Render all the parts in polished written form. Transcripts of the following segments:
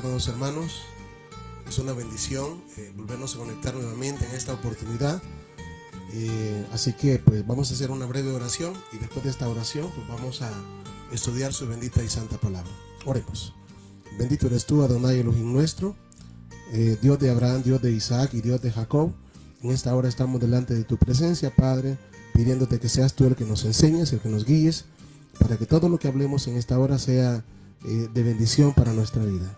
amados hermanos. Es una bendición volvernos a conectar nuevamente en esta oportunidad. Así que pues vamos a hacer una breve oración y después de esta oración pues vamos a estudiar su bendita y santa palabra. Oremos. Bendito eres tú, Adonai Elohim nuestro, Dios de Abraham, Dios de Isaac y Dios de Jacob. En esta hora estamos delante de tu presencia, Padre, pidiéndote que seas tú el que nos enseñes, el que nos guíes, para que todo lo que hablemos en esta hora sea de bendición para nuestra vida.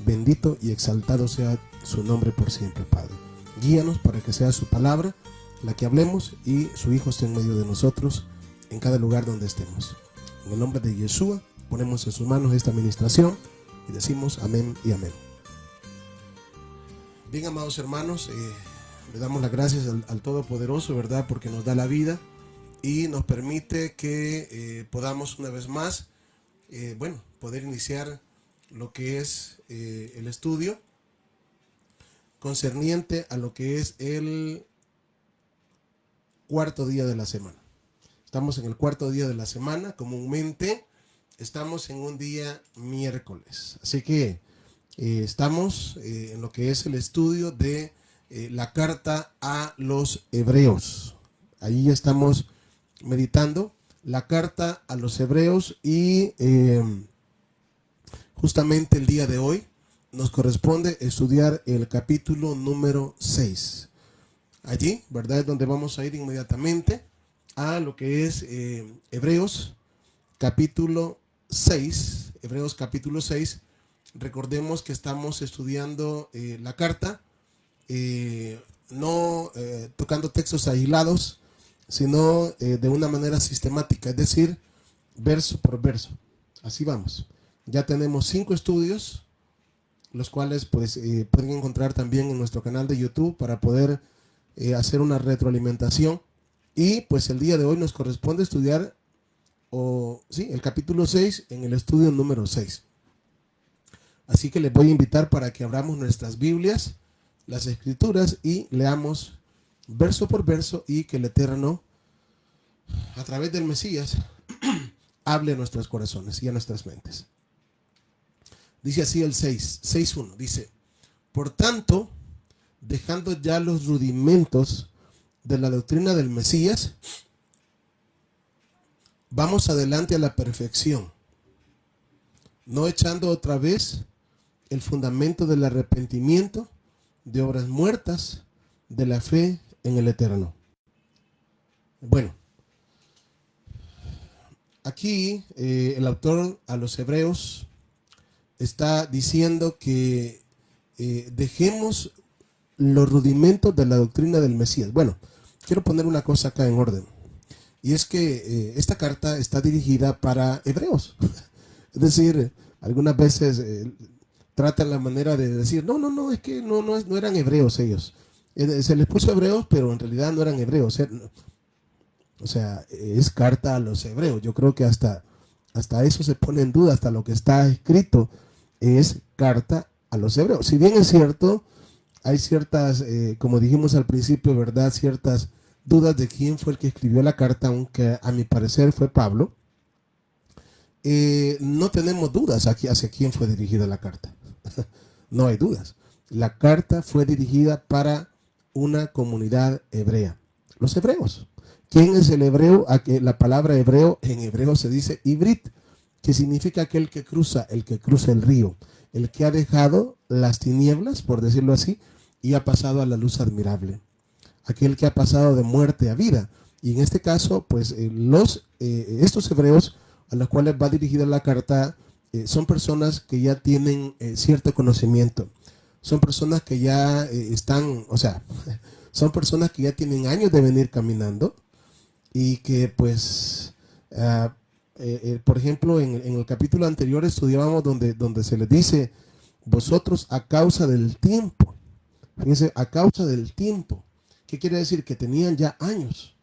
Bendito y exaltado sea su nombre por siempre, Padre. Guíanos para que sea su palabra la que hablemos y su Hijo esté en medio de nosotros en cada lugar donde estemos. En el nombre de Yeshua ponemos en sus manos esta administración y decimos amén y amén. Bien, amados hermanos, le damos las gracias al Todopoderoso, ¿verdad? Porque nos da la vida y nos permite que podamos una vez más, poder iniciar lo que es el estudio concerniente a lo que es el cuarto día de la semana. Estamos en el cuarto día de la semana, comúnmente estamos en un día miércoles. Así que estamos en lo que es el estudio de la carta a los hebreos. Ahí estamos meditando la carta a los hebreos y justamente el día de hoy nos corresponde estudiar el capítulo número 6. Allí, ¿verdad? Es donde vamos a ir inmediatamente a lo que es Hebreos capítulo 6. Hebreos capítulo 6. Recordemos que estamos estudiando la carta, no tocando textos aislados, sino de una manera sistemática, es decir, verso por verso. Así vamos. Ya tenemos 5 estudios, los cuales pues pueden encontrar también en nuestro canal de YouTube para poder hacer una retroalimentación. Y pues el día de hoy nos corresponde estudiar el capítulo 6 en el estudio número 6. Así que les voy a invitar para que abramos nuestras Biblias, las Escrituras, y leamos verso por verso y que el Eterno, a través del Mesías, hable a nuestros corazones y a nuestras mentes. Dice así el 6.1, dice: por tanto, dejando ya los rudimentos de la doctrina del Mesías, vamos adelante a la perfección, no echando otra vez el fundamento del arrepentimiento de obras muertas, de la fe en el Eterno. Bueno, aquí el autor a los hebreos está diciendo que dejemos los rudimentos de la doctrina del Mesías. Bueno, quiero poner una cosa acá en orden, y es que esta carta está dirigida para hebreos. Es decir, algunas veces tratan la manera de decir, no, es que no eran hebreos ellos. Se les puso hebreos, pero en realidad no eran hebreos. O sea, es carta a los hebreos. Yo creo que hasta eso se pone en duda, hasta lo que está escrito es carta a los hebreos. Si bien es cierto, hay ciertas, como dijimos al principio, ¿verdad? Ciertas dudas de quién fue el que escribió la carta, aunque a mi parecer fue Pablo. No tenemos dudas aquí hacia quién fue dirigida la carta. No hay dudas. La carta fue dirigida para una comunidad hebrea, los hebreos. ¿Quién es el hebreo? La palabra hebreo en hebreo se dice ibrit, que significa aquel que cruza, el que cruza el río, el que ha dejado las tinieblas, por decirlo así, y ha pasado a la luz admirable, aquel que ha pasado de muerte a vida. Y en este caso, pues estos hebreos a los cuales va dirigida la carta son personas que ya tienen cierto conocimiento, son personas que ya son personas que ya tienen años de venir caminando y que pues por ejemplo en el capítulo anterior estudiábamos donde se les dice: vosotros a causa del tiempo. Fíjense, a causa del tiempo. ¿Qué quiere decir? Que tenían ya años,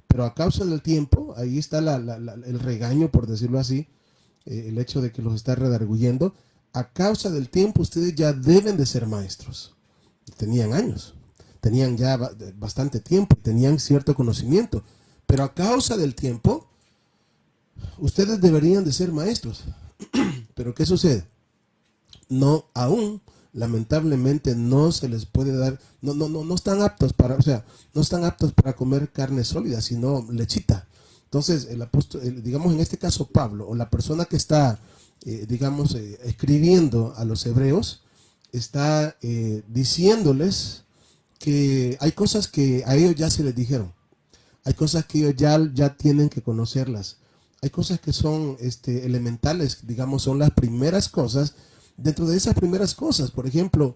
pero a causa del tiempo, ahí está el regaño, por decirlo así, el hecho de que los está redarguyendo. A causa del tiempo ustedes ya deben de ser maestros. Tenían años, tenían ya bastante tiempo, tenían cierto conocimiento, pero a causa del tiempo ustedes deberían de ser maestros. Pero ¿qué sucede? no aún lamentablemente no se les puede dar, no están aptos para, o sea, no están aptos para comer carne sólida, sino lechita. Entonces, el apóstol, digamos en este caso Pablo, o la persona que está, digamos, escribiendo a los hebreos, está diciéndoles que hay cosas que a ellos ya se les dijeron, hay cosas que ellos ya tienen que conocerlas, hay cosas que son elementales, digamos, son las primeras cosas. Dentro de esas primeras cosas, por ejemplo,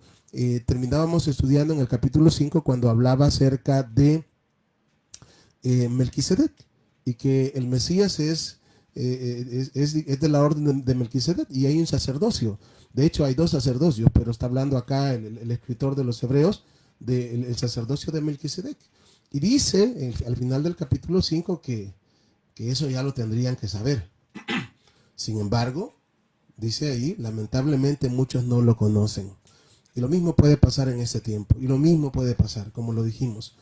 terminábamos estudiando en el capítulo 5 cuando hablaba acerca de Melquisedec, y que el Mesías es de la orden de Melquisedec, y hay un sacerdocio. De hecho, hay dos sacerdocios, pero está hablando acá el escritor de los Hebreos del sacerdocio de Melquisedec. Y dice al final del capítulo 5 que eso ya lo tendrían que saber. Sin embargo, dice ahí, lamentablemente muchos no lo conocen. Y lo mismo puede pasar en este tiempo. Y lo mismo puede pasar, como lo dijimos.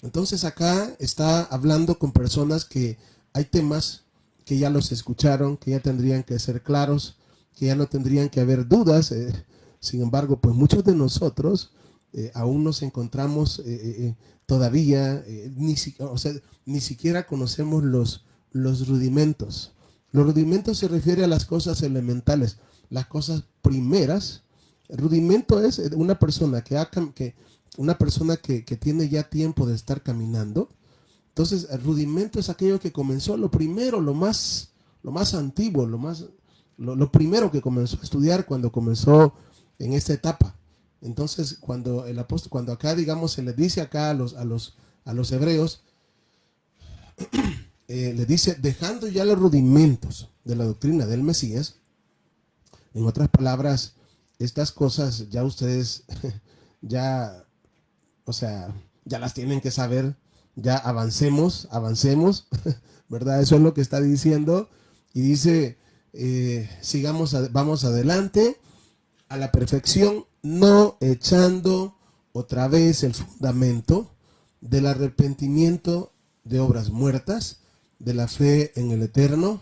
Entonces acá está hablando con personas que hay temas que ya los escucharon, que ya tendrían que ser claros, que ya no tendrían que haber dudas. Sin embargo, pues muchos de nosotros aún nos encontramos todavía, ni siquiera conocemos los rudimentos. Los rudimentos se refiere a las cosas elementales, las cosas primeras. El rudimento es una persona que tiene ya tiempo de estar caminando. Entonces, el rudimento es aquello que comenzó lo primero, lo más antiguo, lo primero que comenzó a estudiar cuando comenzó en esta etapa. Entonces, cuando el apóstol, cuando acá, digamos, se le dice acá a los hebreos, le dice, dejando ya los rudimentos de la doctrina del Mesías, en otras palabras, estas cosas ya ustedes, o sea, ya las tienen que saber, ya avancemos, ¿verdad? Eso es lo que está diciendo. Y dice, vamos adelante a la perfección, no echando otra vez el fundamento del arrepentimiento de obras muertas, de la fe en el Eterno,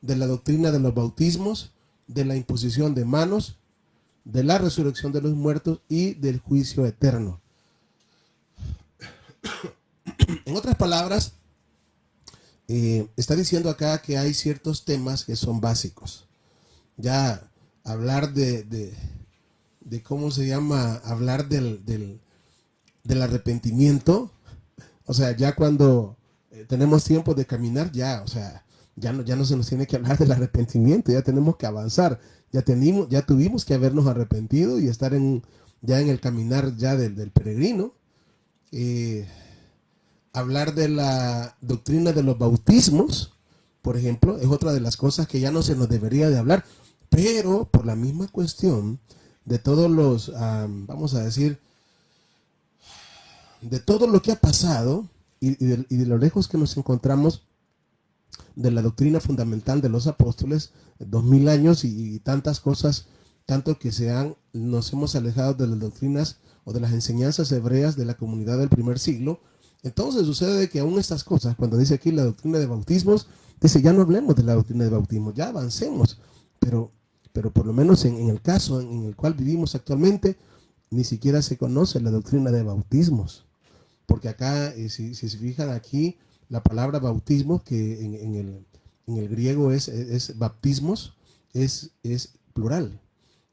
de la doctrina de los bautismos, de la imposición de manos, de la resurrección de los muertos y del juicio eterno. En otras palabras, está diciendo acá que hay ciertos temas que son básicos. Ya hablar de cómo se llama, hablar del arrepentimiento, o sea, ya cuando tenemos tiempo de caminar, ya, o sea, ya no se nos tiene que hablar del arrepentimiento, ya tenemos que avanzar, ya tuvimos que habernos arrepentido y estar ya en el caminar ya del peregrino. Hablar de la doctrina de los bautismos, por ejemplo, es otra de las cosas que ya no se nos debería de hablar, pero por la misma cuestión de todos los, vamos a decir, de todo lo que ha pasado y de lo lejos que nos encontramos de la doctrina fundamental de los apóstoles, 2000 años y tantas cosas, tanto que nos hemos alejado de las doctrinas o de las enseñanzas hebreas de la comunidad del primer siglo. Entonces sucede que aún estas cosas, cuando dice aquí la doctrina de bautismos, dice ya no hablemos de la doctrina de bautismo, ya avancemos, pero por lo menos en el caso en el cual vivimos actualmente, ni siquiera se conoce la doctrina de bautismos, porque acá, si se fijan aquí, la palabra bautismo, que en el griego es baptismos, es plural,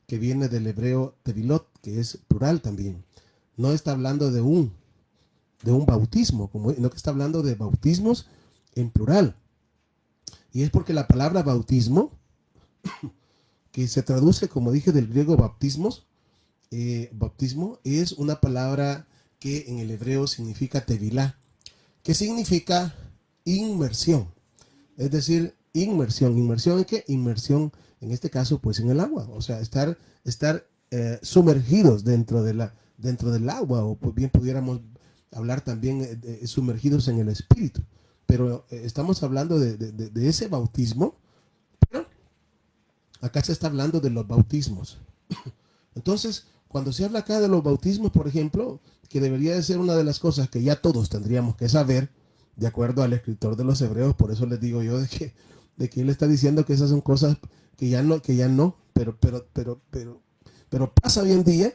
que viene del hebreo tevilot, que es plural también. No está hablando de un bautismo, no, que está hablando de bautismos en plural. Y es porque la palabra bautismo, que se traduce, como dije, del griego baptismos, bautismo es una palabra que en el hebreo significa tevilá, que significa inmersión. Es decir, inmersión. ¿Inmersión en qué? Inmersión, en este caso, pues en el agua. O sea, estar sumergidos dentro del agua, o pues bien pudiéramos hablar también sumergidos en el espíritu. Pero estamos hablando de ese bautismo, pero acá se está hablando de los bautismos. Entonces, cuando se habla acá de los bautismos, por ejemplo, que debería de ser una de las cosas que ya todos tendríamos que saber, de acuerdo al escritor de los Hebreos, por eso les digo yo de que él está diciendo que esas son cosas que ya no, pero pasa hoy en día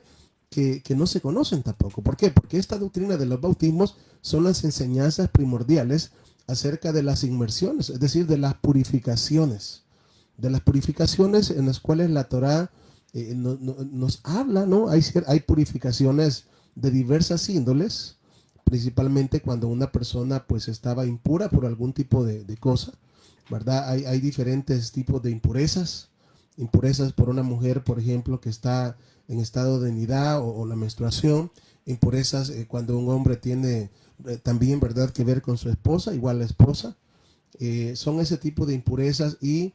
que no se conocen tampoco. ¿Por qué? Porque esta doctrina de los bautismos son las enseñanzas primordiales acerca de las inmersiones, es decir, de las purificaciones en las cuales la Torá nos habla, ¿no? Hay purificaciones de diversas índoles, principalmente cuando una persona pues estaba impura por algún tipo de cosa, ¿verdad? Hay diferentes tipos de impurezas, impurezas por una mujer, por ejemplo, que está en estado de nidad o la menstruación, impurezas cuando un hombre tiene también, ¿verdad?, que ver con su esposa, igual la esposa, son ese tipo de impurezas y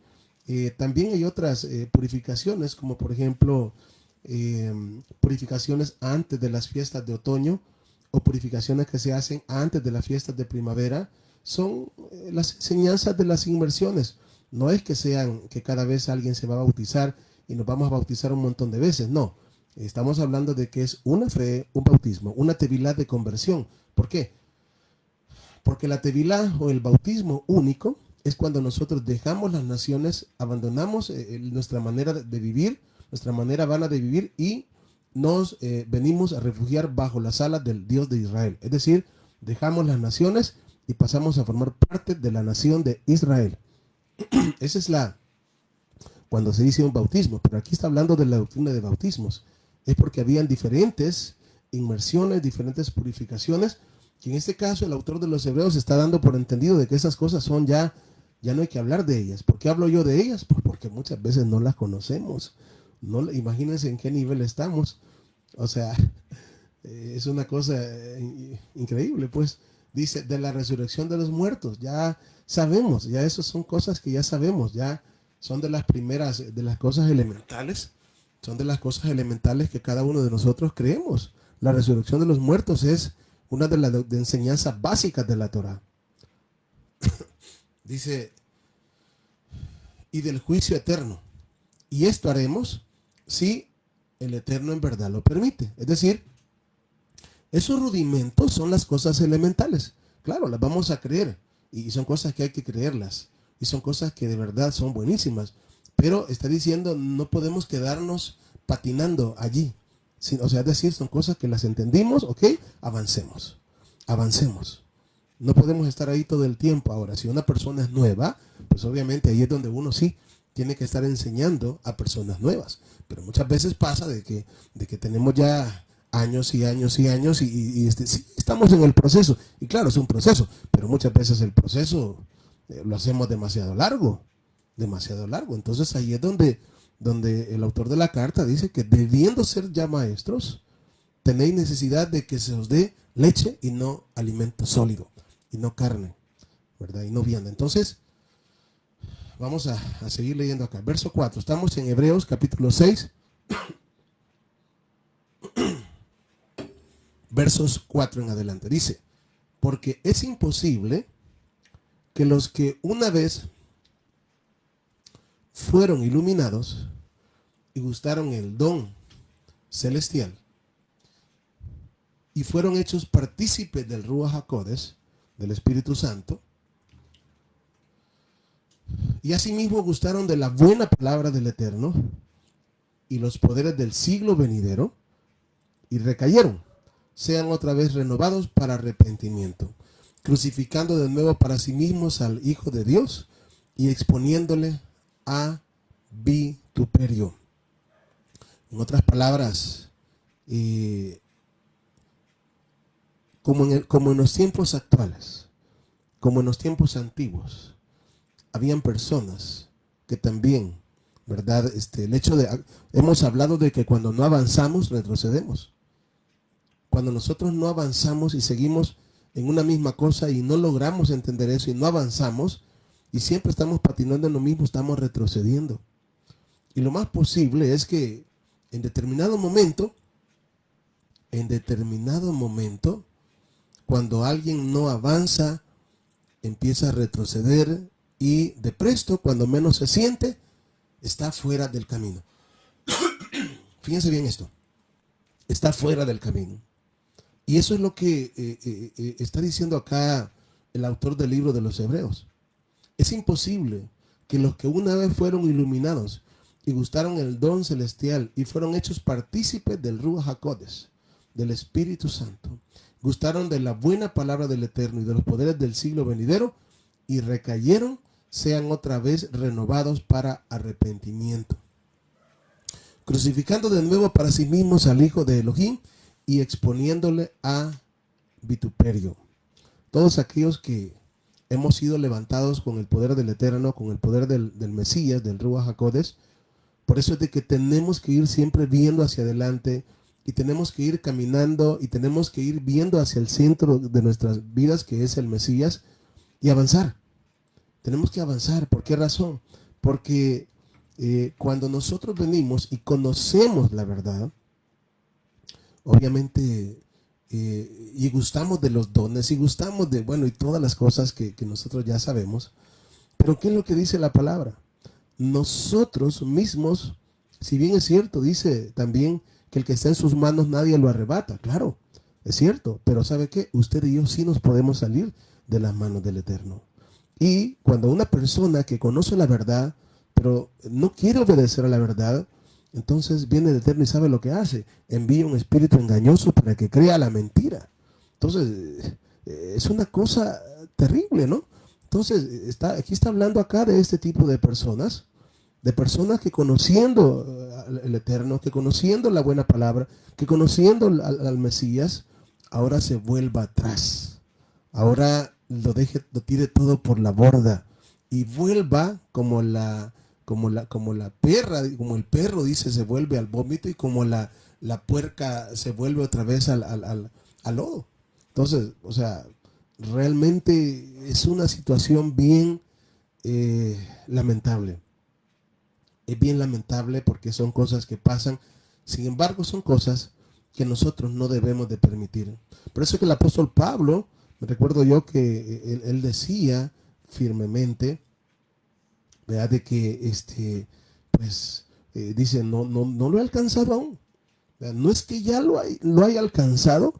también hay otras purificaciones, como por ejemplo purificaciones antes de las fiestas de otoño o purificaciones que se hacen antes de las fiestas de primavera. Son las enseñanzas de las inmersiones. No es que sean que cada vez alguien se va a bautizar y nos vamos a bautizar un montón de veces, no. Estamos hablando de que es una fe, un bautismo, una tevilá de conversión. ¿Por qué? Porque la tevilá o el bautismo único es cuando nosotros dejamos las naciones, abandonamos nuestra manera de vivir, nuestra manera vana de vivir y nos venimos a refugiar bajo las alas del Dios de Israel. Es decir, dejamos las naciones y pasamos a formar parte de la nación de Israel. Esa es cuando se dice un bautismo, pero aquí está hablando de la doctrina de bautismos. Es porque habían diferentes inmersiones, diferentes purificaciones, que en este caso el autor de los Hebreos está dando por entendido de que esas cosas son ya no hay que hablar de ellas. ¿Por qué hablo yo de ellas? Pues porque muchas veces no las conocemos. No, imagínense en qué nivel estamos. O sea, es una cosa increíble, pues. Dice, de la resurrección de los muertos, ya sabemos, ya esas son cosas que ya sabemos, ya son de las primeras, de las cosas elementales, son de las cosas elementales que cada uno de nosotros creemos. La resurrección de los muertos es una de las enseñanzas básicas de la Torá. Dice, y del juicio eterno. Y esto haremos si el Eterno en verdad lo permite. Es decir, esos rudimentos son las cosas elementales. Claro, las vamos a creer. Y son cosas que hay que creerlas. Y son cosas que de verdad son buenísimas. Pero está diciendo, no podemos quedarnos patinando allí. O sea, es decir, son cosas que las entendimos, ok, avancemos. Avancemos. No podemos estar ahí todo el tiempo. Ahora, si una persona es nueva, pues obviamente ahí es donde uno sí tiene que estar enseñando a personas nuevas. Pero muchas veces pasa de que tenemos ya años y años y años y sí, estamos en el proceso. Y claro, es un proceso, pero muchas veces el proceso lo hacemos demasiado largo. Demasiado largo. Entonces ahí es donde el autor de la carta dice que debiendo ser ya maestros, tenéis necesidad de que se os dé leche y no alimento sólido, y no carne, ¿verdad? Y no vianda. Entonces, vamos a seguir leyendo acá. Verso 4. Estamos en Hebreos capítulo 6. Versos 4 en adelante. Dice, porque es imposible que los que una vez fueron iluminados y gustaron el don celestial y fueron hechos partícipes del Ruach HaKodesh, del Espíritu Santo, y asimismo gustaron de la buena palabra del Eterno y los poderes del siglo venidero, y recayeron, sean otra vez renovados para arrepentimiento, crucificando de nuevo para sí mismos al Hijo de Dios y exponiéndole a vituperio. En otras palabras, como en los tiempos actuales, como en los tiempos antiguos, habían personas que también, ¿verdad? El hecho de, hemos hablado de que cuando no avanzamos, retrocedemos. Cuando nosotros no avanzamos y seguimos en una misma cosa y no logramos entender eso y no avanzamos y siempre estamos patinando en lo mismo, estamos retrocediendo. Y lo más posible es que en determinado momento, cuando alguien no avanza, empieza a retroceder y de presto, cuando menos se siente, está fuera del camino. Fíjense bien esto. Está fuera del camino. Y eso es lo que está diciendo acá el autor del libro de los Hebreos. Es imposible que los que una vez fueron iluminados y gustaron el don celestial y fueron hechos partícipes del Ruach HaKodesh, del Espíritu Santo. Gustaron de la buena palabra del Eterno y de los poderes del siglo venidero y recayeron, sean otra vez renovados para arrepentimiento, crucificando de nuevo para sí mismos al Hijo de Elohim y exponiéndole a vituperio. Todos aquellos que hemos sido levantados con el poder del Eterno, con el poder del Mesías, del Ruach HaKodesh, por eso es de que tenemos que ir siempre viendo hacia adelante y tenemos que ir caminando y tenemos que ir viendo hacia el centro de nuestras vidas, que es el Mesías, y avanzar. Tenemos que avanzar. ¿Por qué razón? Porque cuando nosotros venimos y conocemos la verdad, obviamente, y gustamos de los dones y gustamos de, bueno, y todas las cosas que nosotros ya sabemos, pero ¿qué es lo que dice la palabra? Nosotros mismos, si bien es cierto, dice también que el que está en sus manos nadie lo arrebata, claro, es cierto, pero ¿sabe qué? Usted y yo sí nos podemos salir de las manos del Eterno. Y cuando una persona que conoce la verdad, pero no quiere obedecer a la verdad, entonces viene el Eterno y sabe lo que hace. Envía un espíritu engañoso para que crea la mentira. Entonces, es una cosa terrible, ¿no? Entonces, aquí está hablando acá de este tipo de personas que conociendo el Eterno, que conociendo la buena palabra, que conociendo al Mesías, ahora se vuelva atrás. Ahora lo tire todo por la borda y vuelva como la perra, como el perro dice, se vuelve al vómito y como la puerca se vuelve otra vez al lodo. Entonces, o sea, realmente es una situación bien lamentable. Es bien lamentable porque son cosas que pasan. Sin embargo, son cosas que nosotros no debemos de permitir. Por eso que el apóstol Pablo, me recuerdo yo que él decía firmemente, ¿verdad? De que dice, no lo he alcanzado aún. ¿Verdad? No es que ya lo haya alcanzado,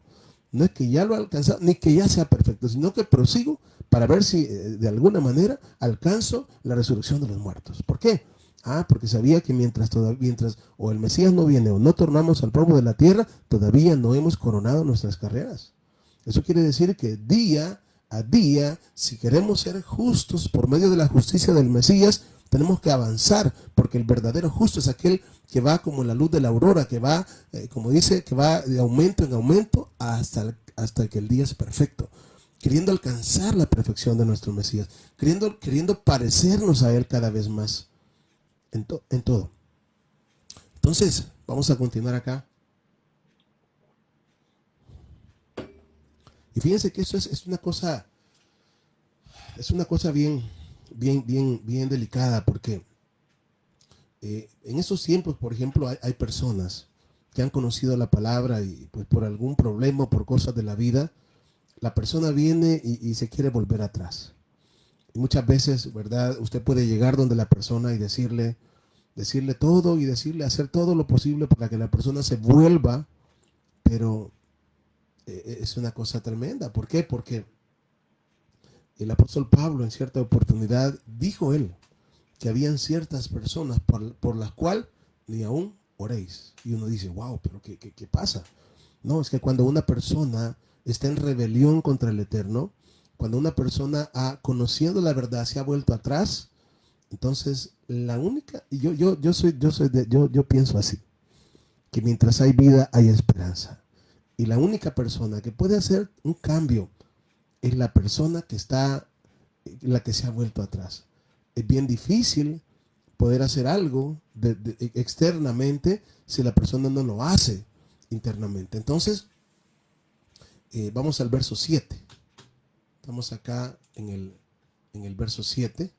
no es que ya lo haya alcanzado, ni que ya sea perfecto, sino que prosigo para ver si de alguna manera alcanzo la resurrección de los muertos. ¿Por qué? Porque sabía que mientras o el Mesías no viene o no tornamos al polvo de la tierra, todavía no hemos coronado nuestras carreras. Eso quiere decir que día a día, si queremos ser justos por medio de la justicia del Mesías, tenemos que avanzar, porque el verdadero justo es aquel que va como la luz de la aurora, que va, como dice, que va de aumento en aumento hasta que el día es perfecto, queriendo alcanzar la perfección de nuestro Mesías, queriendo parecernos a Él cada vez más en todo. Entonces, vamos a continuar acá. Y fíjense que esto es una cosa bien delicada, porque en esos tiempos, por ejemplo, hay personas que han conocido la palabra y pues por algún problema o por cosas de la vida, la persona viene y se quiere volver atrás. Y muchas veces, ¿verdad? Usted puede llegar donde la persona y decirle todo y hacer todo lo posible para que la persona se vuelva, pero es una cosa tremenda. ¿Por qué? Porque el apóstol Pablo en cierta oportunidad dijo él que habían ciertas personas por las cuales ni aún oréis. Y uno dice, wow, pero ¿qué pasa? No, es que cuando una persona está en rebelión contra el Eterno, cuando una persona conociendo la verdad se ha vuelto atrás, entonces la única, y yo pienso así, que mientras hay vida hay esperanza. Y la única persona que puede hacer un cambio es la persona la que se ha vuelto atrás. Es bien difícil poder hacer algo externamente si la persona no lo hace internamente. Entonces, vamos al verso 7. Estamos acá en el verso 7.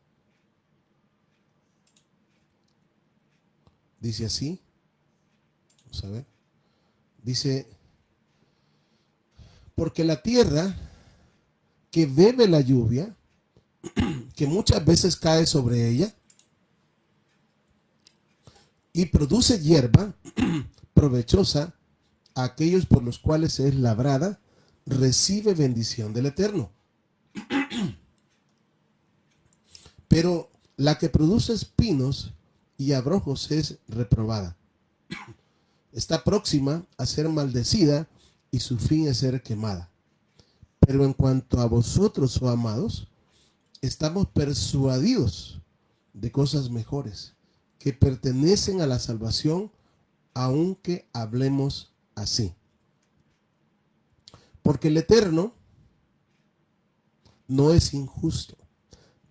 Dice así. Vamos a ver. Dice, porque la tierra que bebe la lluvia, que muchas veces cae sobre ella, y produce hierba provechosa a aquellos por los cuales es labrada, recibe bendición del Eterno. Pero la que produce espinos y abrojos es reprobada. Está próxima a ser maldecida y su fin es ser quemada. Pero en cuanto a vosotros, oh amados, estamos persuadidos de cosas mejores que pertenecen a la salvación, aunque hablemos así. Porque el Eterno no es injusto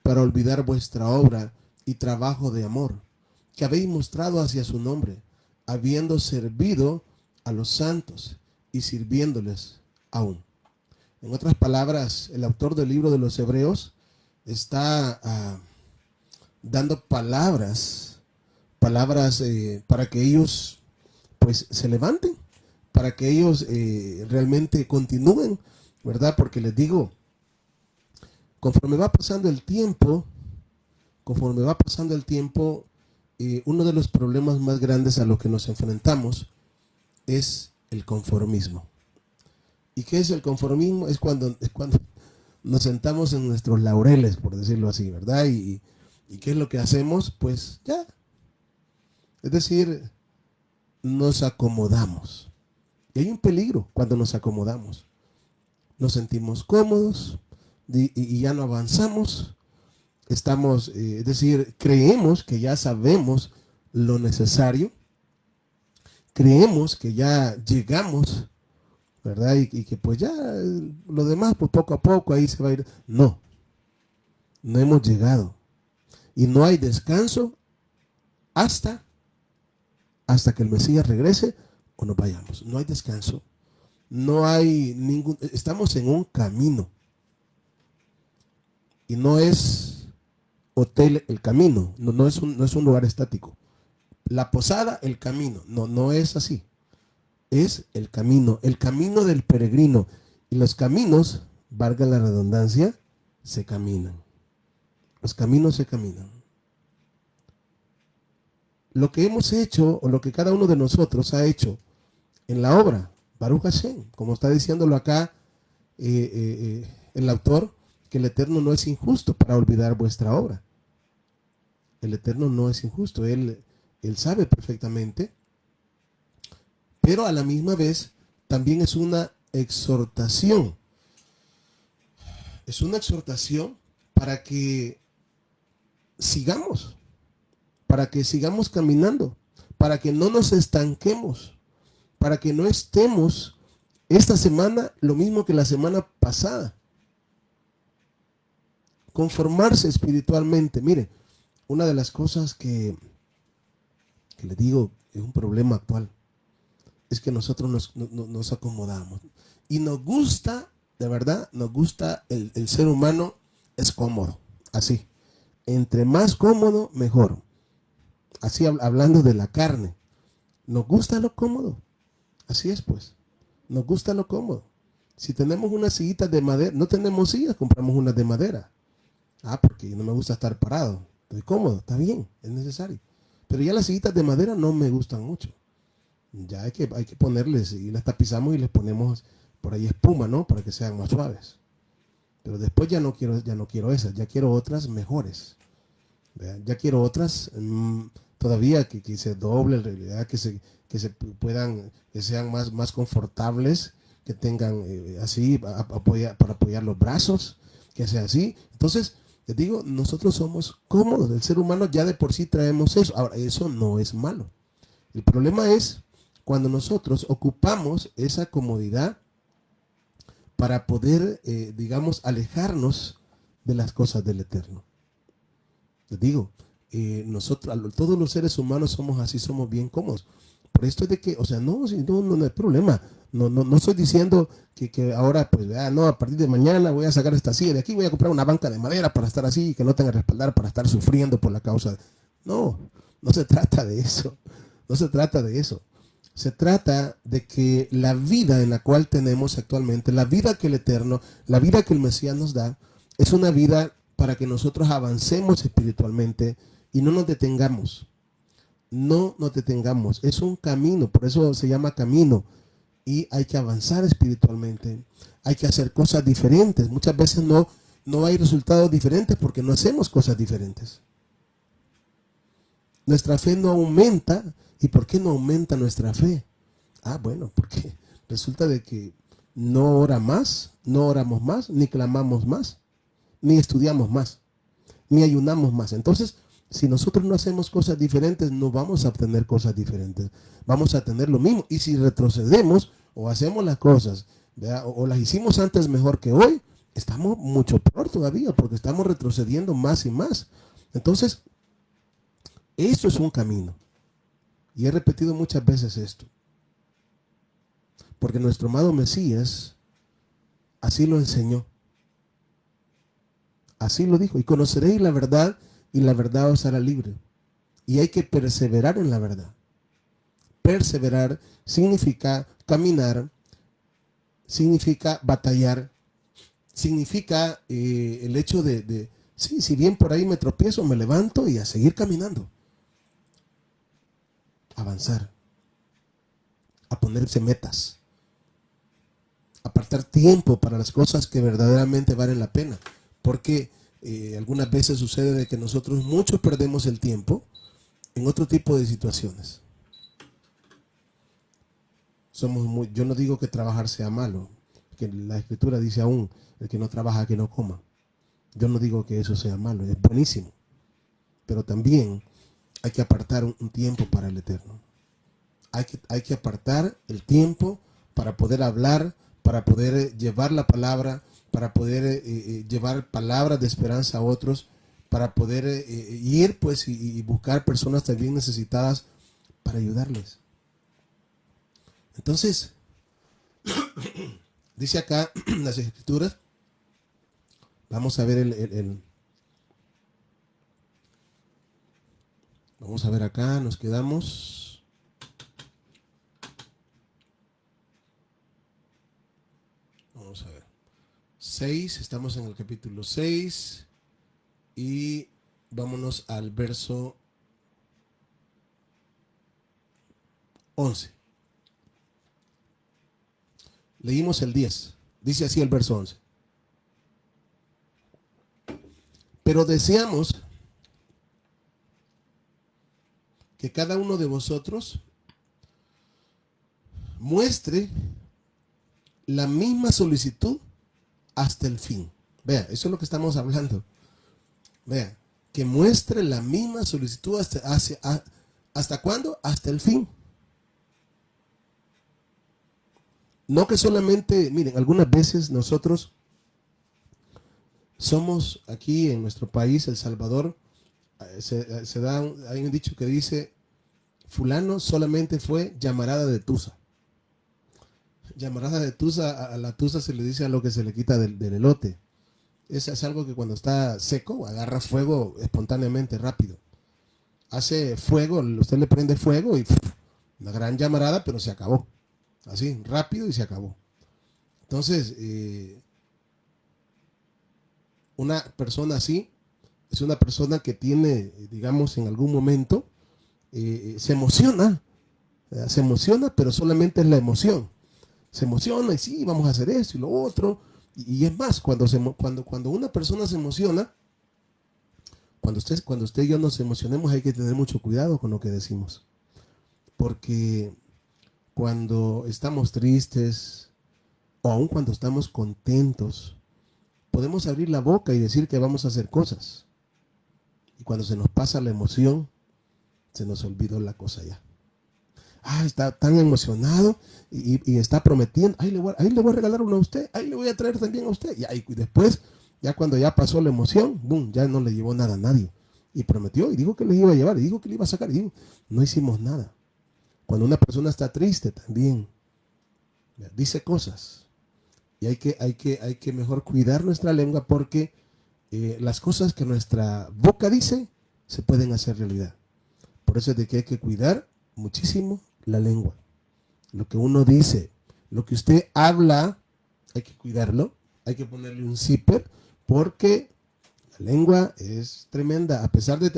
para olvidar vuestra obra y trabajo de amor que habéis mostrado hacia su nombre, habiendo servido a los santos y sirviéndoles aún. En otras palabras, el autor del libro de los Hebreos está dando palabras para que ellos pues se levanten, para que ellos realmente continúen, ¿verdad? Porque les digo, conforme va pasando el tiempo, uno de los problemas más grandes a los que nos enfrentamos es el conformismo. ¿Y qué es el conformismo? Es cuando nos sentamos en nuestros laureles, por decirlo así, ¿verdad? ¿Y qué es lo que hacemos? Pues ya. Es decir, nos acomodamos. Y hay un peligro cuando nos acomodamos. Nos sentimos cómodos y ya no avanzamos. Estamos, es decir, creemos que ya sabemos lo necesario. Creemos que ya llegamos, ¿verdad? Y que pues ya lo demás, pues poco a poco ahí se va a ir. No, no hemos llegado. Y no hay descanso hasta que el Mesías regrese o nos vayamos. No hay descanso. No hay ningún... Estamos en un camino. Y no es hotel el camino. No es un lugar estático. La posada, el camino. No es así. Es el camino del peregrino. Y los caminos, valga la redundancia, se caminan. Los caminos se caminan. Lo que hemos hecho, o lo que cada uno de nosotros ha hecho en la obra, Baruch Hashem, como está diciéndolo acá el autor, que el Eterno no es injusto para olvidar vuestra obra. El Eterno no es injusto, Él sabe perfectamente, pero a la misma vez también es una exhortación. Es una exhortación para que sigamos caminando, para que no nos estanquemos, para que no estemos esta semana lo mismo que la semana pasada. Conformarse espiritualmente. Mire, una de las cosas que le digo es un problema actual, es que nosotros nos acomodamos. Y nos gusta, de verdad, nos gusta el ser humano es cómodo, así. Entre más cómodo, mejor. Así hablando de la carne. Nos gusta lo cómodo. Así es, pues. Nos gusta lo cómodo. Si tenemos unas sillitas de madera, no tenemos sillas, compramos unas de madera. Porque no me gusta estar parado. Estoy cómodo, está bien, es necesario. Pero ya las sillitas de madera no me gustan mucho. Ya hay que ponerles, y las tapizamos y les ponemos por ahí espuma, ¿no? Para que sean más suaves. Pero después ya no quiero esas, ya quiero otras mejores. ¿Verdad? Ya quiero otras todavía que se doblen, en realidad, que se puedan, que sean más confortables, que tengan así para apoyar los brazos, que sea así. Entonces, les digo, nosotros somos cómodos, el ser humano ya de por sí traemos eso. Ahora, eso no es malo. El problema es cuando nosotros ocupamos esa comodidad para poder, digamos, alejarnos de las cosas del Eterno. Les digo, nosotros, todos los seres humanos somos así, somos bien cómodos. Por esto es de que, o sea, no hay problema. No estoy diciendo que ahora, pues, no, a partir de mañana voy a sacar esta silla de aquí, voy a comprar una banca de madera para estar así, que no tenga respaldar, para estar sufriendo por la causa. No se trata de eso. No se trata de eso. Se trata de que la vida en la cual tenemos actualmente, la vida que el Eterno, la vida que el Mesías nos da, es una vida para que nosotros avancemos espiritualmente y no nos detengamos. No nos detengamos. Es un camino, por eso se llama camino. Y hay que avanzar espiritualmente. Hay que hacer cosas diferentes. Muchas veces no hay resultados diferentes porque no hacemos cosas diferentes. nuestra fe no aumenta. ¿Y por qué no aumenta nuestra fe? Ah, bueno, porque resulta de que no ora más, no oramos más, ni clamamos más, ni estudiamos más, ni ayunamos más. Entonces, si nosotros no hacemos cosas diferentes, no vamos a obtener cosas diferentes. Vamos a tener lo mismo. Y si retrocedemos o hacemos las cosas, ¿verdad?, o las hicimos antes mejor que hoy, estamos mucho peor todavía, porque estamos retrocediendo más y más. Entonces, eso es un camino. Y he repetido muchas veces esto. Porque nuestro amado Mesías así lo enseñó. Así lo dijo. Y conoceréis la verdad, y la verdad os hará libre. Y hay que perseverar en la verdad. Perseverar significa caminar, significa batallar, significa el hecho de sí, si bien por ahí me tropiezo, me levanto y a seguir caminando. Avanzar. A ponerse metas. Apartar tiempo para las cosas que verdaderamente valen la pena. Porque algunas veces sucede de que nosotros muchos perdemos el tiempo en otro tipo de situaciones. Yo no digo que trabajar sea malo, que la Escritura dice aún, el que no trabaja que no coma. Yo no digo que eso sea malo, es buenísimo. Pero también hay que apartar un tiempo para el Eterno. Hay que apartar el tiempo para poder hablar, para poder llevar la palabra, para poder llevar palabras de esperanza a otros, para poder ir pues y buscar personas también necesitadas para ayudarles. Entonces, dice acá en las Escrituras, vamos a ver vamos a ver acá, nos quedamos. Vamos a ver. 6, estamos en el capítulo 6 y vámonos al verso 11. Leímos el 10. Dice así el verso 11. Pero deseamos que cada uno de vosotros muestre la misma solicitud hasta el fin. Vea, eso es lo que estamos hablando. Vea, que muestre la misma solicitud ¿hasta cuándo? Hasta el fin. No que solamente, miren, algunas veces nosotros somos aquí en nuestro país, El Salvador, hay un dicho que dice, fulano solamente fue llamarada de tusa. Llamarada de tusa, a la tusa se le dice a lo que se le quita del elote. Es algo que cuando está seco agarra fuego espontáneamente, rápido. Hace fuego, usted le prende fuego y una gran llamarada, pero se acabó. Así, rápido y se acabó. Entonces, una persona así es una persona que tiene, digamos, en algún momento se emociona, pero solamente es la emoción. Se emociona y sí, vamos a hacer esto y lo otro. Y es más, cuando una persona se emociona, cuando usted y yo nos emocionemos, hay que tener mucho cuidado con lo que decimos. Porque cuando estamos tristes o aun cuando estamos contentos, podemos abrir la boca y decir que vamos a hacer cosas. Y cuando se nos pasa la emoción, se nos olvidó la cosa ya. Está tan emocionado y está prometiendo, ahí le voy a regalar uno a usted, ahí le voy a traer también a usted. Y después, ya cuando ya pasó la emoción, boom, ya no le llevó nada a nadie. Y prometió y dijo que le iba a llevar, y dijo que le iba a sacar, y dijo, no hicimos nada. Cuando una persona está triste también, dice cosas. Y hay que mejor cuidar nuestra lengua porque las cosas que nuestra boca dice se pueden hacer realidad. Por eso es de que hay que cuidar muchísimo la lengua. Lo que uno dice, lo que usted habla, hay que cuidarlo. Hay que ponerle un zipper porque la lengua es tremenda. A pesar de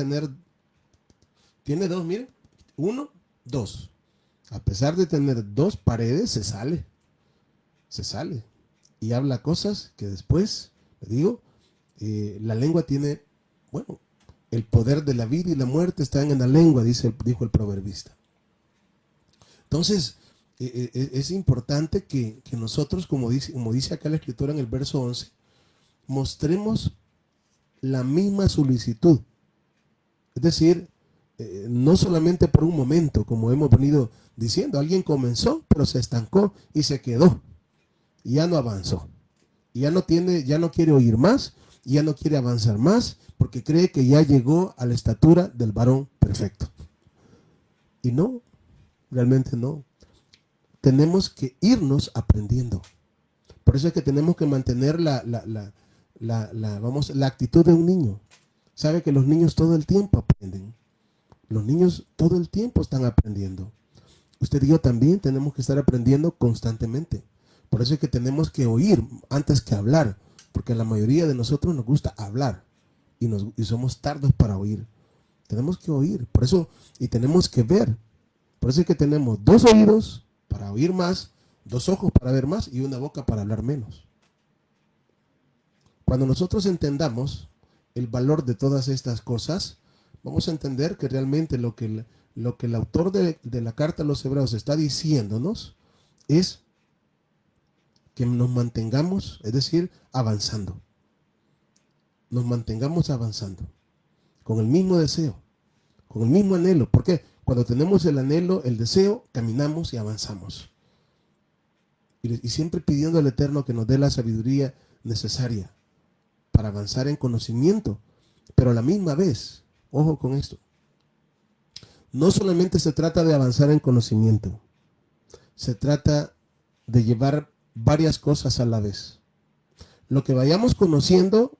tiene dos, miren, 1, 2. A pesar de tener 2 paredes, se sale. Y habla cosas que después, le digo, la lengua tiene, bueno, El poder de la vida y la muerte están en la lengua, dijo el proverbista. Entonces, es importante que nosotros, como dice acá la escritura en el verso 11, mostremos la misma solicitud. Es decir, no solamente por un momento, como hemos venido diciendo, alguien comenzó, pero se estancó y se quedó. Y ya no avanzó. Y ya no quiere oír más, y ya no quiere avanzar más, porque cree que ya llegó a la estatura del varón perfecto. Y no, realmente no. Tenemos que irnos aprendiendo. Por eso es que tenemos que mantener la actitud de un niño. Sabe que los niños todo el tiempo aprenden. Los niños todo el tiempo están aprendiendo. Usted y yo también tenemos que estar aprendiendo constantemente. Por eso es que tenemos que oír antes que hablar, porque a la mayoría de nosotros nos gusta hablar y somos tardos para oír. Tenemos que oír, por eso, y tenemos que ver. Por eso es que tenemos 2 oídos para oír más, 2 ojos para ver más y una boca para hablar menos. Cuando nosotros entendamos el valor de todas estas cosas, vamos a entender que realmente lo que el autor de la carta a los Hebreos está diciéndonos es que nos mantengamos, es decir, avanzando. Nos mantengamos avanzando con el mismo deseo, con el mismo anhelo. ¿Por qué? Cuando tenemos el anhelo, el deseo, caminamos y avanzamos. Y siempre pidiendo al Eterno que nos dé la sabiduría necesaria para avanzar en conocimiento. Pero a la misma vez, ojo con esto, no solamente se trata de avanzar en conocimiento, se trata de llevar varias cosas a la vez. Lo que vayamos conociendo,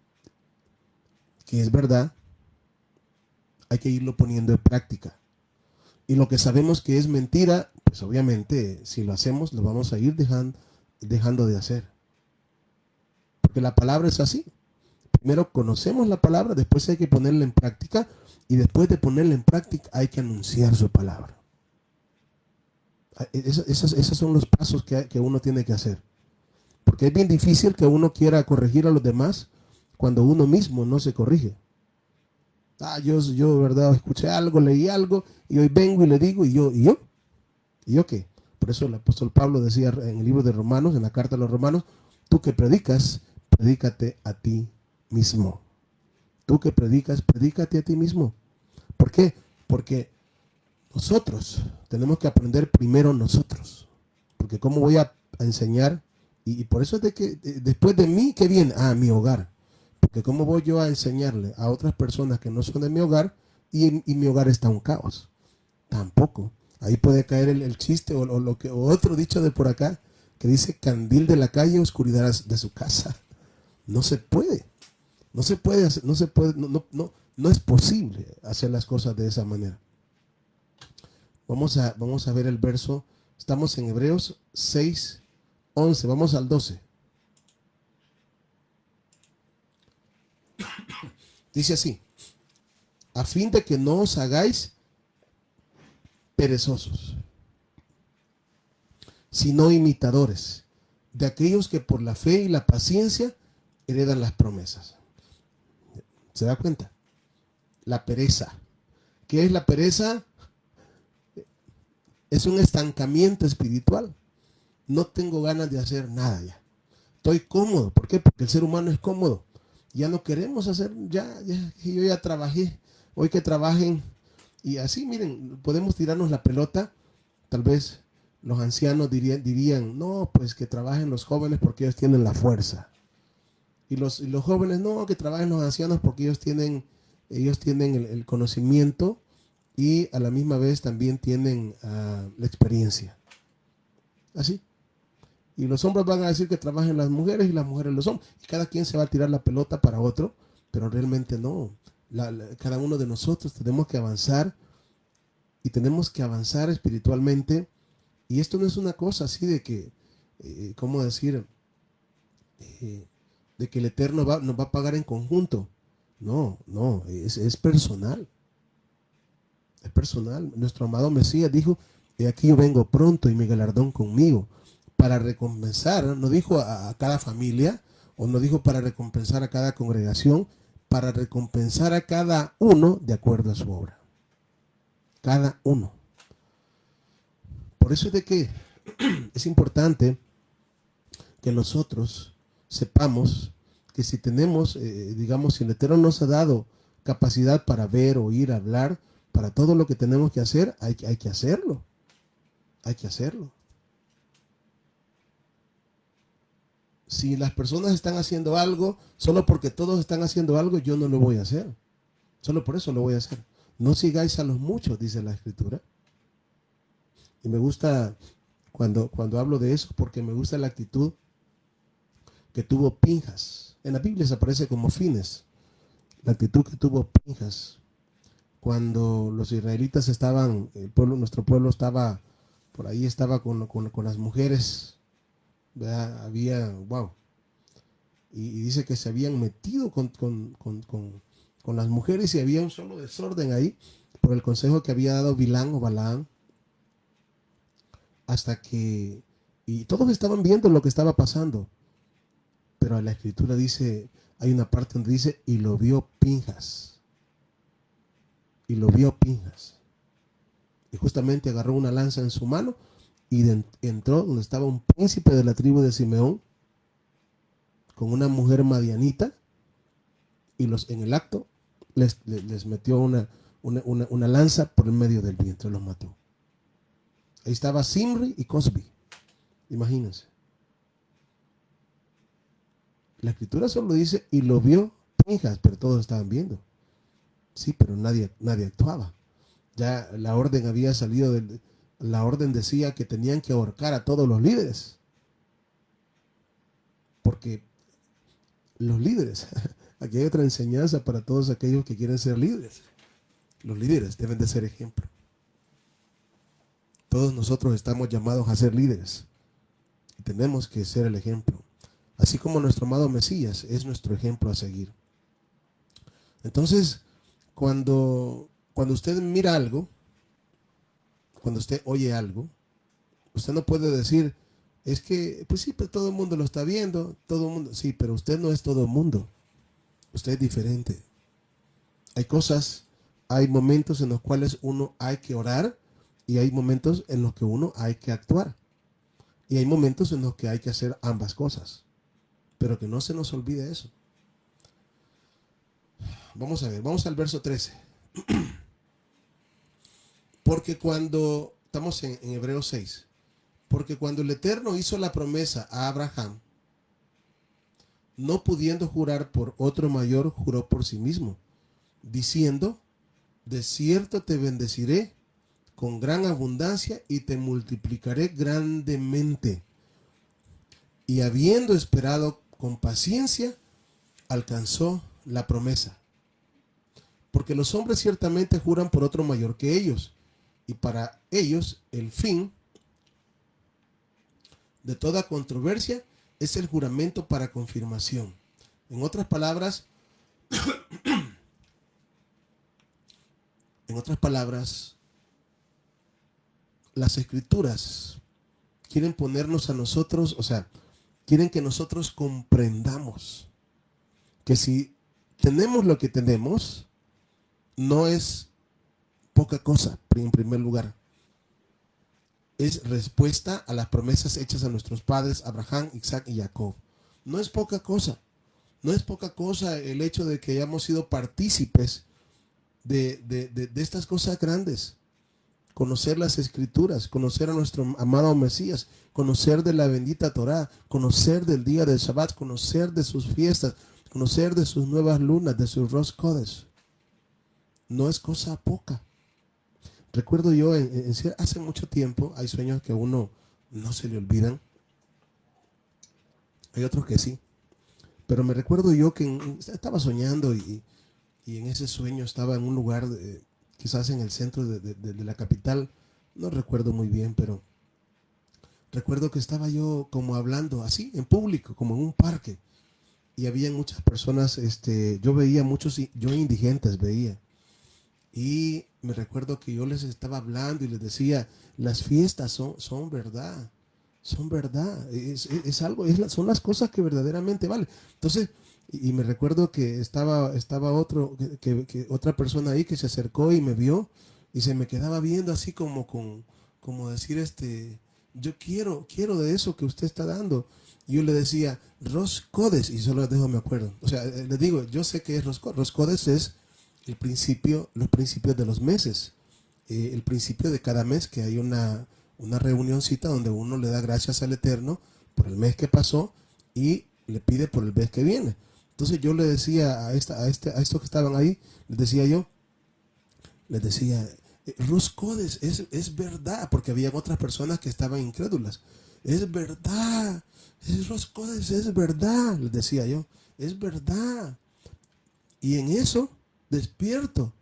que es verdad, hay que irlo poniendo en práctica. Y lo que sabemos que es mentira, pues obviamente si lo hacemos lo vamos a ir dejando de hacer. Porque la palabra es así. Primero conocemos la palabra, después hay que ponerla en práctica y después de ponerla en práctica hay que anunciar su palabra. Esos son los pasos que uno tiene que hacer. Porque es bien difícil que uno quiera corregir a los demás cuando uno mismo no se corrige. Yo, verdad, escuché algo, leí algo, y hoy vengo y le digo, ¿y yo qué? Por eso el apóstol Pablo decía en el libro de Romanos, en la carta a los Romanos, tú que predicas, predícate a ti mismo. Tú que predicas, predícate a ti mismo. ¿Por qué? Porque nosotros tenemos que aprender primero nosotros. Porque ¿cómo voy a enseñar? Y por eso es de que después de mí, ¿qué viene? Mi hogar. Porque ¿cómo voy yo a enseñarle a otras personas que no son de mi hogar y mi hogar está un caos? Tampoco. Ahí puede caer el chiste o otro dicho de por acá que dice candil de la calle, oscuridad de su casa. No se puede. No se puede hacer, no es posible hacer las cosas de esa manera. Vamos a ver el verso. Estamos en Hebreos 6:11. Vamos al 12. Dice así: a fin de que no os hagáis perezosos, sino imitadores de aquellos que por la fe y la paciencia heredan las promesas. ¿Se da cuenta? La pereza. ¿Qué es la pereza? Es un estancamiento espiritual. No tengo ganas de hacer nada ya. Estoy cómodo. ¿Por qué? Porque el ser humano es cómodo. Ya no queremos hacer, yo ya trabajé, hoy que trabajen. Y así, miren, podemos tirarnos la pelota. Tal vez los ancianos dirían, no, pues que trabajen los jóvenes porque ellos tienen la fuerza. Y los jóvenes, no, que trabajen los ancianos porque ellos tienen el conocimiento y a la misma vez también tienen la experiencia. Así. Y los hombres van a decir que trabajen las mujeres y las mujeres los hombres. Y cada quien se va a tirar la pelota para otro, pero realmente no. Cada uno de nosotros tenemos que avanzar y tenemos que avanzar espiritualmente. Y esto no es una cosa así de que, ¿cómo decir? De que el Eterno nos va a pagar en conjunto. No, es personal. Es personal. Nuestro amado Mesías dijo, he aquí yo vengo pronto y mi galardón conmigo. Para recompensar, no dijo a cada familia, o no dijo para recompensar a cada congregación, para recompensar a cada uno de acuerdo a su obra. Cada uno. Por eso es de que es importante que nosotros sepamos que si tenemos, digamos, si el Eterno nos ha dado capacidad para ver, oír, hablar, para todo lo que tenemos que hacer, hay que hacerlo. Hay que hacerlo. Si las personas están haciendo algo, solo porque todos están haciendo algo, yo no lo voy a hacer. Solo por eso lo voy a hacer. No sigáis a los muchos, dice la Escritura. Y me gusta cuando hablo de eso, porque me gusta la actitud que tuvo Pinjas. En la Biblia se aparece como Fines. La actitud que tuvo Pinjas cuando los israelitas estaban, el pueblo, nuestro pueblo estaba, por ahí estaba con las mujeres, ¿verdad? Había, wow. Y dice que se habían metido con las mujeres y había un solo desorden ahí por el consejo que había dado Bilán o Balaán. Hasta que, y todos estaban viendo lo que estaba pasando. Pero la Escritura dice, hay una parte donde dice, y lo vio Pinjas. Y lo vio Pinjas. Y justamente agarró una lanza en su mano y entró donde estaba un príncipe de la tribu de Simeón con una mujer madianita y en el acto les metió una lanza por el medio del vientre, los mató. Ahí estaba Simri y Cosbi. Imagínense. La Escritura solo dice, y lo vio Pinjas, pero todos estaban viendo. Sí, pero nadie actuaba. Ya la orden había salido, la orden decía que tenían que ahorcar a todos los líderes. Porque los líderes, aquí hay otra enseñanza para todos aquellos que quieren ser líderes. Los líderes deben de ser ejemplo. Todos nosotros estamos llamados a ser líderes. Y tenemos que ser el ejemplo. Así como nuestro amado Mesías es nuestro ejemplo a seguir. Entonces, cuando usted mira algo, cuando usted oye algo, usted no puede decir, es que, pues sí, pero todo el mundo lo está viendo, todo el mundo, sí, pero usted no es todo el mundo. Usted es diferente. Hay cosas, hay momentos en los cuales uno hay que orar y hay momentos en los que uno hay que actuar. Y hay momentos en los que hay que hacer ambas cosas. Pero que no se nos olvide eso. Vamos a ver, vamos al verso 13. Porque cuando, estamos en Hebreos 6, porque cuando el Eterno hizo la promesa a Abraham, no pudiendo jurar por otro mayor, juró por sí mismo, diciendo, de cierto te bendeciré con gran abundancia y te multiplicaré grandemente. Y habiendo esperado con paciencia, alcanzó la promesa. Porque los hombres ciertamente juran por otro mayor que ellos, y para ellos el fin de toda controversia es el juramento para confirmación. En otras palabras, las Escrituras quieren ponernos a nosotros, o sea, quieren que nosotros comprendamos que si tenemos lo que tenemos, no es poca cosa, en primer lugar. Es respuesta a las promesas hechas a nuestros padres, Abraham, Isaac y Jacob. No es poca cosa. No es poca cosa el hecho de que hayamos sido partícipes de estas cosas grandes. Conocer las Escrituras, conocer a nuestro amado Mesías, conocer de la bendita Torá, conocer del día del Shabbat, conocer de sus fiestas, conocer de sus nuevas lunas, de sus Rosh Kodesh. No es cosa poca. Recuerdo yo, hace mucho tiempo, hay sueños que a uno no se le olvidan. Hay otros que sí. Pero me recuerdo yo que estaba soñando y en ese sueño estaba en un lugar, quizás en el centro de la capital. No recuerdo muy bien, pero recuerdo que estaba yo como hablando así, en público, como en un parque. Y había muchas personas, yo veía muchos, yo indigentes veía. Y me recuerdo que yo les estaba hablando y les decía, las fiestas son verdad. son verdad. Es algo, son las cosas que verdaderamente valen. Entonces, y me recuerdo que estaba otro, que otra persona ahí que se acercó y me vio y se me quedaba viendo así como decir, yo quiero de eso que usted está dando. Y yo le decía, Roscodes, y solo dejo, me acuerdo. O sea, le digo, yo sé que es Roscodes. Roscodes es los principios de los meses. El principio de cada mes, que hay una reunioncita donde uno le da gracias al Eterno por el mes que pasó y le pide por el mes que viene. Entonces yo le decía a estos que estaban ahí, les decía, Roscodes, es verdad, porque había otras personas que estaban incrédulas. Es verdad, Roscodes, es verdad, les decía yo, es verdad. Y en eso despierto.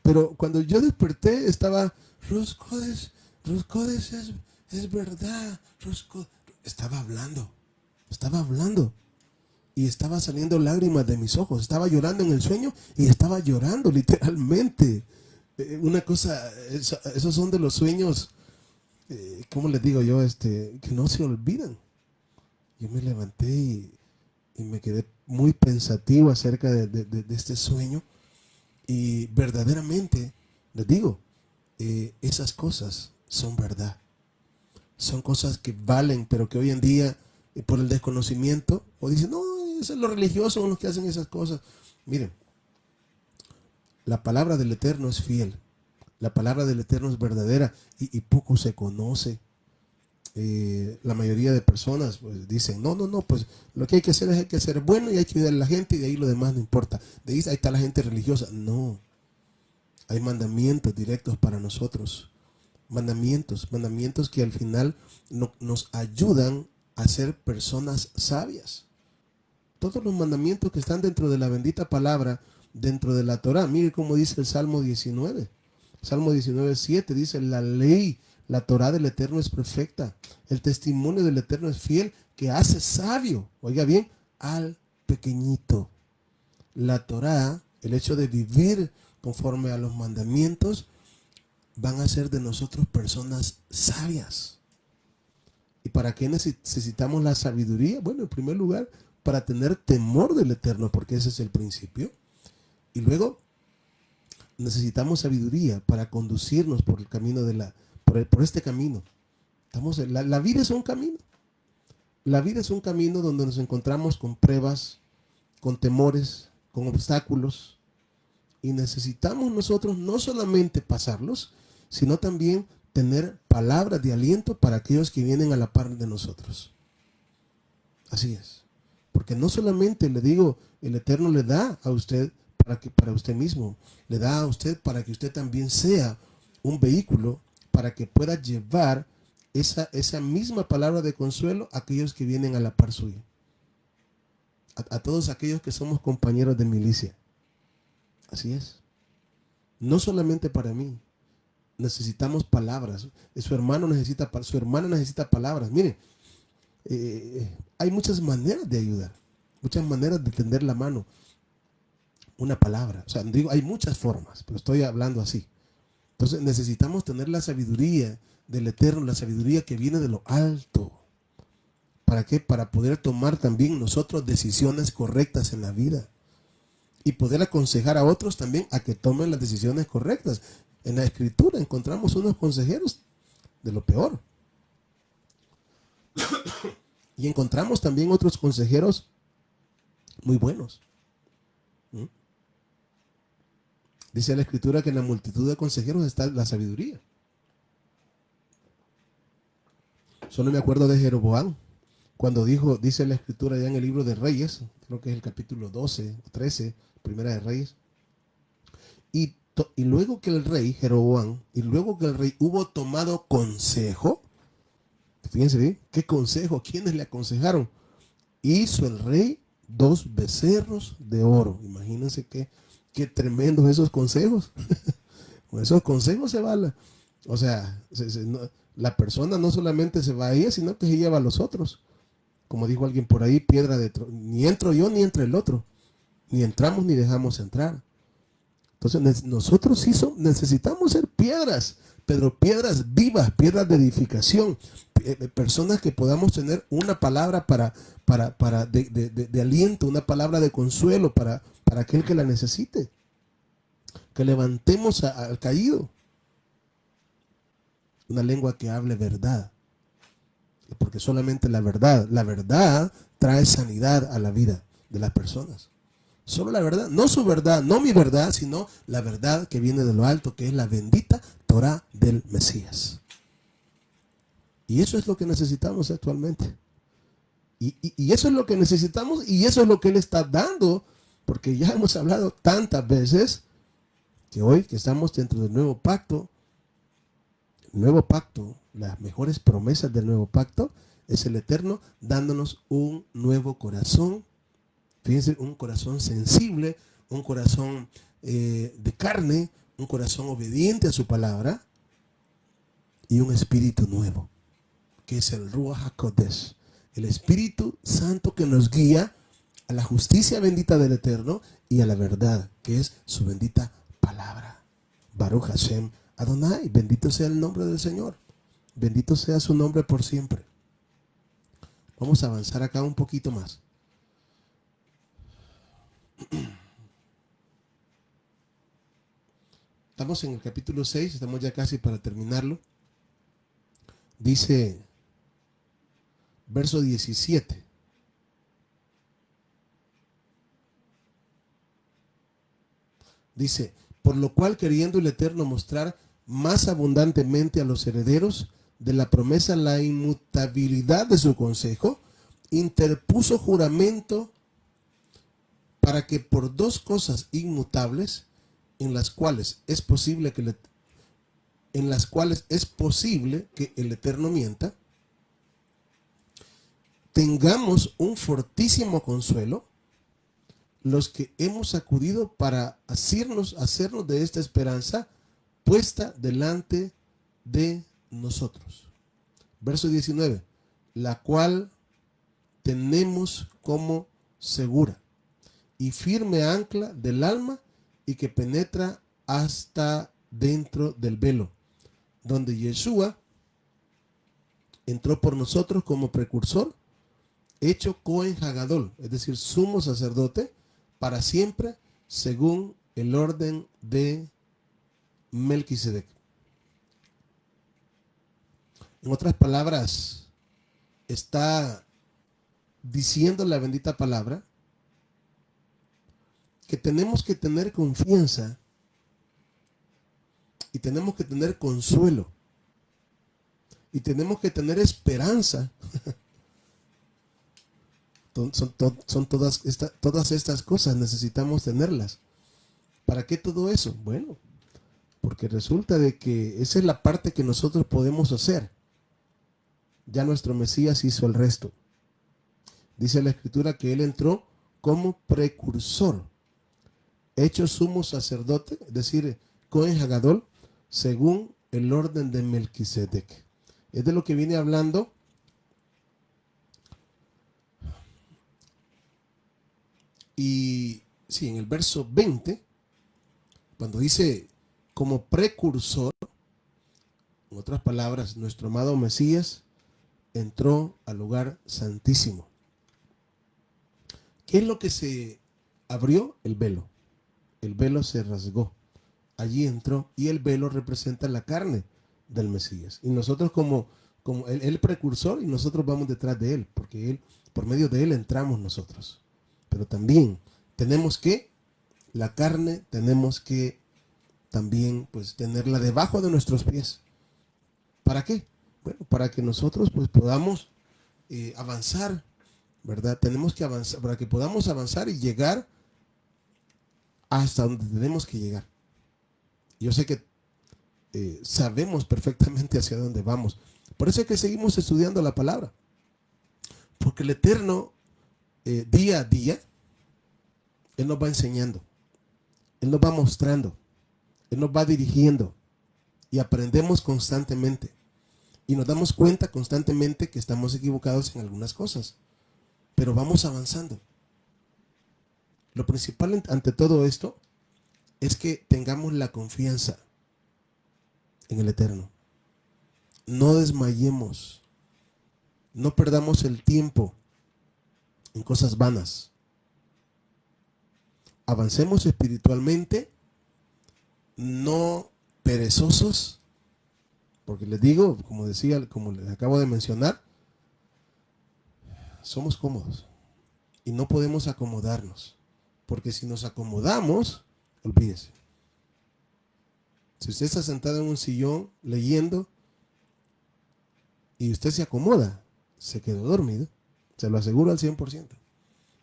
Pero cuando yo desperté estaba, Roscodes, es verdad, Roscodes. Estaba hablando. Y estaba saliendo lágrimas de mis ojos. Estaba llorando en el sueño y estaba llorando literalmente. Una cosa, esos son de los sueños, ¿cómo les digo yo? Que no se olvidan. Yo me levanté y me quedé muy pensativo acerca de este sueño. Y verdaderamente, les digo, esas cosas son verdad. Son cosas que valen, pero que hoy en día, por el desconocimiento, o dicen, no, eso es los religiosos son los que hacen esas cosas. Miren, la palabra del Eterno es fiel. La palabra del Eterno es verdadera y poco se conoce. La mayoría de personas pues dicen, no, pues lo que hay que hacer es hay que ser bueno y hay que ayudar a la gente y de ahí lo demás no importa. De ahí está la gente religiosa. No, hay mandamientos directos para nosotros. Mandamientos que al final nos ayudan a ser personas sabias. Todos los mandamientos que están dentro de la bendita palabra, dentro de la Torah. Mire cómo dice el Salmo 19. Salmo 19:7 dice, la ley, la Torah del Eterno es perfecta. El testimonio del Eterno es fiel, que hace sabio, oiga bien, al pequeñito. La Torah, el hecho de vivir conforme a los mandamientos, van a ser de nosotros personas sabias. ¿Y para qué necesitamos la sabiduría? Bueno, en primer lugar, para tener temor del Eterno, porque ese es el principio. Y luego, necesitamos sabiduría para conducirnos por el camino por este camino. La vida es un camino. La vida es un camino donde nos encontramos con pruebas, con temores, con obstáculos. Y necesitamos nosotros no solamente pasarlos, sino también tener palabras de aliento para aquellos que vienen a la par de nosotros. Así es. Porque no solamente, le digo, el Eterno le da a usted para usted mismo, le da a usted para que usted también sea un vehículo para que pueda llevar esa misma palabra de consuelo a aquellos que vienen a la par suya. A todos aquellos que somos compañeros de milicia. Así es. No solamente para mí. Necesitamos palabras. Su hermana necesita palabras. Mire, hay muchas maneras de ayudar. Muchas maneras de tender la mano. Una palabra. O sea, digo, hay muchas formas, pero estoy hablando así. Entonces necesitamos tener la sabiduría del Eterno, la sabiduría que viene de lo alto. ¿Para qué? Para poder tomar también nosotros decisiones correctas en la vida. Y poder aconsejar a otros también a que tomen las decisiones correctas. En la Escritura encontramos unos consejeros de lo peor. Y encontramos también otros consejeros muy buenos. Dice la Escritura que en la multitud de consejeros está la sabiduría. Solo me acuerdo de Jeroboam, cuando dice la Escritura ya en el libro de Reyes, creo que es el capítulo 12 o 13, Primera de Reyes, y luego que el rey, Jeroboam, hubo tomado consejo, fíjense bien, ¿qué consejo? ¿Quiénes le aconsejaron? Hizo el rey 2 becerros de oro. Imagínense qué tremendos esos consejos. Con esos consejos se va la persona no solamente se va a ella, sino que se lleva a los otros. Como dijo alguien por ahí, ni entro yo ni entra el otro. Ni entramos ni dejamos entrar. Entonces nosotros sí necesitamos ser piedras, pero piedras vivas, piedras de edificación, personas que podamos tener una palabra de aliento, una palabra de consuelo para aquel que la necesite. Que levantemos al caído. Una lengua que hable verdad. Porque solamente la verdad trae sanidad a la vida de las personas. Solo la verdad, no su verdad, no mi verdad, sino la verdad que viene de lo alto, que es la bendita Torah del Mesías. Y eso es lo que necesitamos actualmente. Y eso es lo que necesitamos y eso es lo que Él está dando, porque ya hemos hablado tantas veces que hoy que estamos dentro del nuevo pacto, las mejores promesas del nuevo pacto es el Eterno dándonos un nuevo corazón. Fíjense, un corazón sensible, un corazón de carne, un corazón obediente a su palabra y un espíritu nuevo, que es el Ruach HaKodesh, el Espíritu Santo que nos guía a la justicia bendita del Eterno y a la verdad, que es su bendita palabra. Baruch Hashem Adonai, bendito sea el nombre del Señor, bendito sea su nombre por siempre. Vamos a avanzar acá un poquito más. Estamos en el capítulo 6, estamos ya casi para terminarlo. Dice, verso 17. Dice, por lo cual queriendo el Eterno mostrar más abundantemente a los herederos de la promesa la inmutabilidad de su consejo, interpuso juramento para que por dos cosas inmutables, en las cuales es posible que el Eterno mienta, tengamos un fortísimo consuelo los que hemos acudido para hacernos de esta esperanza puesta delante de nosotros. Verso 19, la cual tenemos como segura y firme ancla del alma y que penetra hasta dentro del velo, donde Yeshua entró por nosotros como precursor, hecho Cohen Hagadol, es decir, sumo sacerdote, para siempre, según el orden de Melquisedec. En otras palabras, está diciendo la bendita palabra que tenemos que tener confianza y tenemos que tener consuelo y tenemos que tener esperanza. Son todas estas cosas, necesitamos tenerlas. ¿Para qué todo eso? Bueno, porque resulta de que esa es la parte que nosotros podemos hacer. Ya nuestro Mesías hizo el resto. Dice la Escritura que Él entró como precursor, hecho sumo sacerdote, es decir, Cohen Hagadol, según el orden de Melquisedec. Es de lo que viene hablando y sí, en el verso 20, cuando dice como precursor, en otras palabras, nuestro amado Mesías entró al lugar santísimo. ¿Qué es lo que se abrió? El velo. El velo se rasgó. Allí entró y el velo representa la carne del Mesías. Y nosotros como el precursor y nosotros vamos detrás de él, porque él, por medio de él entramos nosotros. Pero también tenemos que, la carne tenemos que también pues tenerla debajo de nuestros pies. ¿Para qué? Bueno, para que nosotros pues podamos avanzar, ¿verdad? Tenemos que avanzar, para que podamos avanzar y llegar hasta donde tenemos que llegar. Yo sé que sabemos perfectamente hacia dónde vamos. Por eso es que seguimos estudiando la palabra. Porque el Eterno, día a día, Él nos va enseñando. Él nos va mostrando. Él nos va dirigiendo. Y aprendemos constantemente. Y nos damos cuenta constantemente que estamos equivocados en algunas cosas. Pero vamos avanzando. Lo principal ante todo esto es que tengamos la confianza en el Eterno. No desmayemos. No perdamos el tiempo en cosas vanas. Avancemos espiritualmente, no perezosos, porque les digo, como decía, como les acabo de mencionar, somos cómodos y no podemos acomodarnos, porque si nos acomodamos, olvídese. Si usted está sentado en un sillón leyendo y usted se acomoda, se quedó dormido, se lo aseguro al 100%.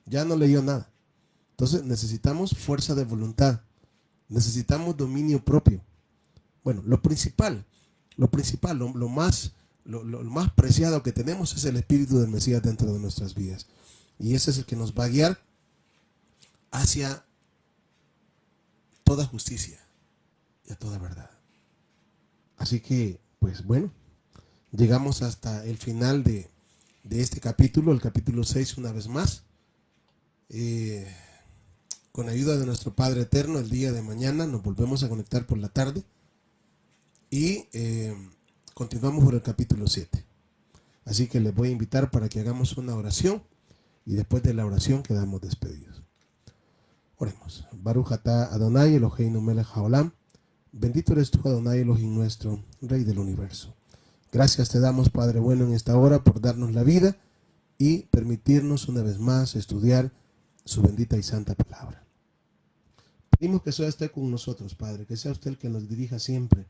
Ya no leyó nada. Entonces necesitamos fuerza de voluntad, necesitamos dominio propio. Bueno, lo más preciado que tenemos es el Espíritu del Mesías dentro de nuestras vidas. Y ese es el que nos va a guiar hacia toda justicia y a toda verdad. Así que, pues bueno, llegamos hasta el final de este capítulo, el capítulo 6 una vez más. Con ayuda de nuestro Padre Eterno, el día de mañana nos volvemos a conectar por la tarde y continuamos por el capítulo 7. Así que les voy a invitar para que hagamos una oración y después de la oración quedamos despedidos. Oremos. Baruch atah Adonai Eloheinu melech haolam. Bendito eres tú, Adonai Elohim nuestro, Rey del universo. Gracias te damos, Padre bueno, en esta hora por darnos la vida y permitirnos una vez más estudiar su bendita y santa palabra. Pedimos que sea usted con nosotros, Padre, que sea usted el que nos dirija siempre,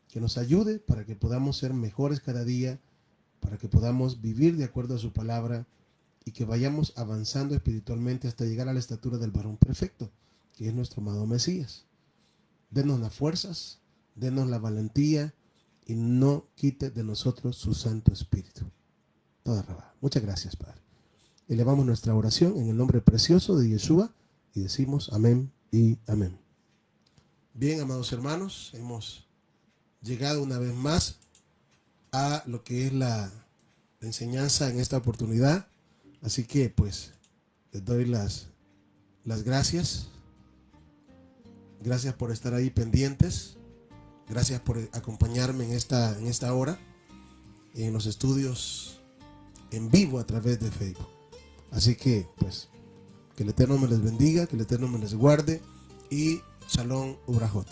que nos ayude para que podamos ser mejores cada día, para que podamos vivir de acuerdo a su palabra y que vayamos avanzando espiritualmente hasta llegar a la estatura del varón perfecto, que es nuestro amado Mesías. Denos las fuerzas, denos la valentía y no quite de nosotros su Santo Espíritu. Toda Rabá. Muchas gracias, Padre. Elevamos nuestra oración en el nombre precioso de Yeshua y decimos amén y amén. Bien, amados hermanos, hemos llegado una vez más a lo que es la enseñanza en esta oportunidad. Así que pues les doy las gracias. Gracias por estar ahí pendientes. Gracias por acompañarme en esta hora en los estudios en vivo a través de Facebook. Así que pues que el Eterno me les bendiga, que el Eterno me les guarde y Shalom Ubrajot.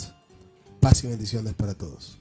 Paz y bendiciones para todos.